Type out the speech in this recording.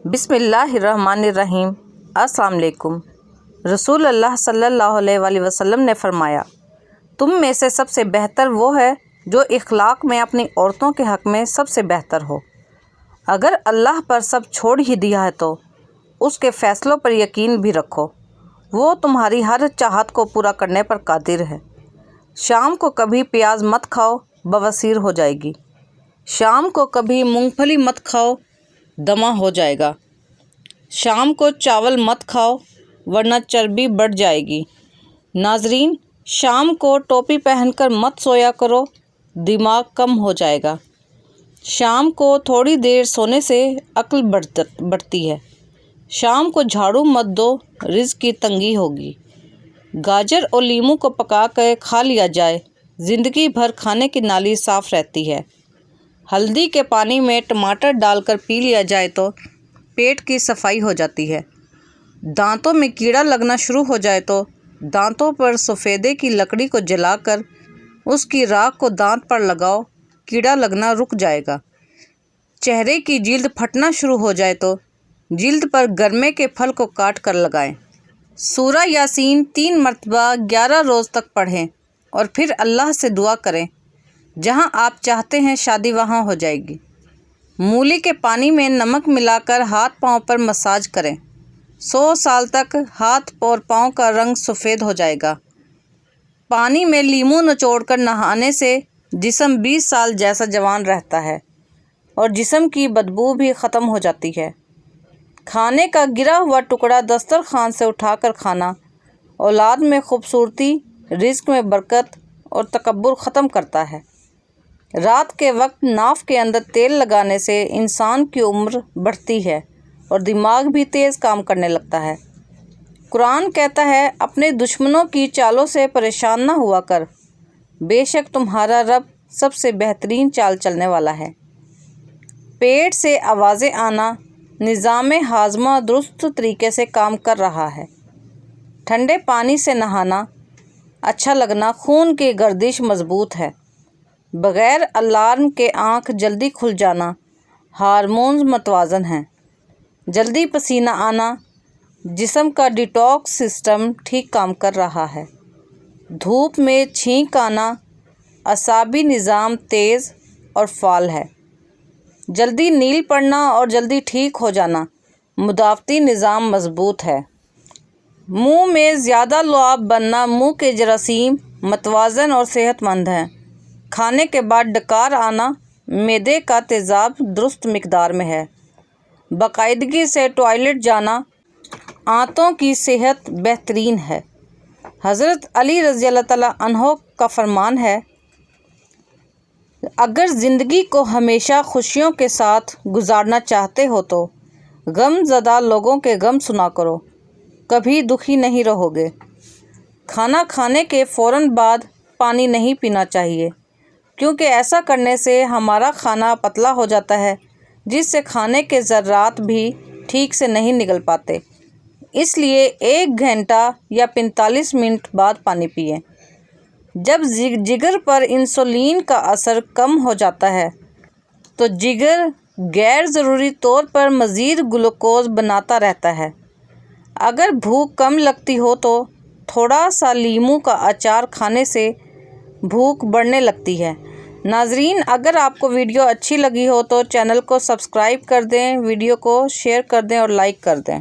بسم اللہ الرحمن الرحیم۔ السلام علیکم۔ رسول اللہ صلی اللہ علیہ وسلم نے فرمایا، تم میں سے سب سے بہتر وہ ہے جو اخلاق میں اپنی عورتوں کے حق میں سب سے بہتر ہو۔ اگر اللہ پر سب چھوڑ ہی دیا ہے تو اس کے فیصلوں پر یقین بھی رکھو، وہ تمہاری ہر چاہت کو پورا کرنے پر قادر ہے۔ شام کو کبھی پیاز مت کھاؤ، بواسیر ہو جائے گی۔ شام کو کبھی مونگ پھلی مت کھاؤ، دمہ ہو جائے گا۔ شام کو چاول مت کھاؤ ورنہ چربی بڑھ جائے گی۔ ناظرین، شام کو ٹوپی پہن کر مت سویا کرو، دماغ کم ہو جائے گا۔ شام کو تھوڑی دیر سونے سے عقل بڑھتی ہے۔ شام کو جھاڑو مت دو، رزق کی تنگی ہوگی۔ گاجر اور لیموں کو پکا کر کھا لیا جائے، زندگی بھر کھانے کی نالی صاف رہتی ہے۔ ہلدی کے پانی میں ٹماٹر ڈال کر پی لیا جائے تو پیٹ کی صفائی ہو جاتی ہے۔ دانتوں میں کیڑا لگنا شروع ہو جائے تو دانتوں پر سفیدے کی لکڑی کو جلا کر اس کی راکھ کو دانت پر لگاؤ، کیڑا لگنا رک جائے گا۔ چہرے کی جلد پھٹنا شروع ہو جائے تو جلد پر گرمے کے پھل کو کاٹ کر لگائیں۔ سورہ یاسین 3 مرتبہ 11 روز تک پڑھیں اور پھر اللہ سے دعا کریں، جہاں آپ چاہتے ہیں شادی وہاں ہو جائے گی۔ مولی کے پانی میں نمک ملا کر ہاتھ پاؤں پر مساج کریں، 100 سال تک ہاتھ اور پاؤں کا رنگ سفید ہو جائے گا۔ پانی میں لیموں نچوڑ کر نہانے سے جسم 20 سال جیسا جوان رہتا ہے اور جسم کی بدبو بھی ختم ہو جاتی ہے۔ کھانے کا گرا ہوا ٹکڑا دسترخوان سے اٹھا کر کھانا اولاد میں خوبصورتی، رزق میں برکت اور تکبر ختم کرتا ہے۔ رات کے وقت ناف کے اندر تیل لگانے سے انسان کی عمر بڑھتی ہے اور دماغ بھی تیز کام کرنے لگتا ہے۔ قرآن کہتا ہے، اپنے دشمنوں کی چالوں سے پریشان نہ ہوا کر، بے شک تمہارا رب سب سے بہترین چال چلنے والا ہے۔ پیٹ سے آوازیں آنا، نظام ہاضمہ درست طریقے سے کام کر رہا ہے۔ ٹھنڈے پانی سے نہانا، اچھا لگنا، خون کی گردش مضبوط ہے۔ بغیر الارم کے آنکھ جلدی کھل جانا، ہارمونز متوازن ہیں۔ جلدی پسینہ آنا، جسم کا ڈیٹاکس سسٹم ٹھیک کام کر رہا ہے۔ دھوپ میں چھینک آنا، اعصابی نظام تیز اور فعال ہے۔ جلدی نیل پڑنا اور جلدی ٹھیک ہو جانا، مدافعتی نظام مضبوط ہے۔ منہ میں زیادہ لعاب بننا، منہ کے جراثیم متوازن اور صحت مند ہیں۔ کھانے کے بعد ڈکار آنا، معدے کا تیزاب درست مقدار میں ہے۔ باقاعدگی سے ٹوائلٹ جانا، آنتوں کی صحت بہترین ہے۔ حضرت علی رضی اللہ تعالیٰ عنہ کا فرمان ہے، اگر زندگی کو ہمیشہ خوشیوں کے ساتھ گزارنا چاہتے ہو تو غم زدہ لوگوں کے غم سنا کرو، کبھی دکھی نہیں رہو گے۔ کھانا کھانے کے فوراً بعد پانی نہیں پینا چاہیے، کیونکہ ایسا کرنے سے ہمارا کھانا پتلا ہو جاتا ہے، جس سے کھانے کے ذرات بھی ٹھیک سے نہیں نگل پاتے۔ اس لیے 1 گھنٹہ یا 45 منٹ بعد پانی پئیں۔ جب جگر پر انسولین کا اثر کم ہو جاتا ہے تو جگر غیر ضروری طور پر مزید گلوکوز بناتا رہتا ہے۔ اگر بھوک کم لگتی ہو تو تھوڑا سا لیموں کا اچار کھانے سے بھوک بڑھنے لگتی ہے۔ ناظرین، اگر آپ کو ویڈیو اچھی لگی ہو تو چینل کو سبسکرائب کر دیں، ویڈیو کو شیئر کر دیں اور لائک کر دیں۔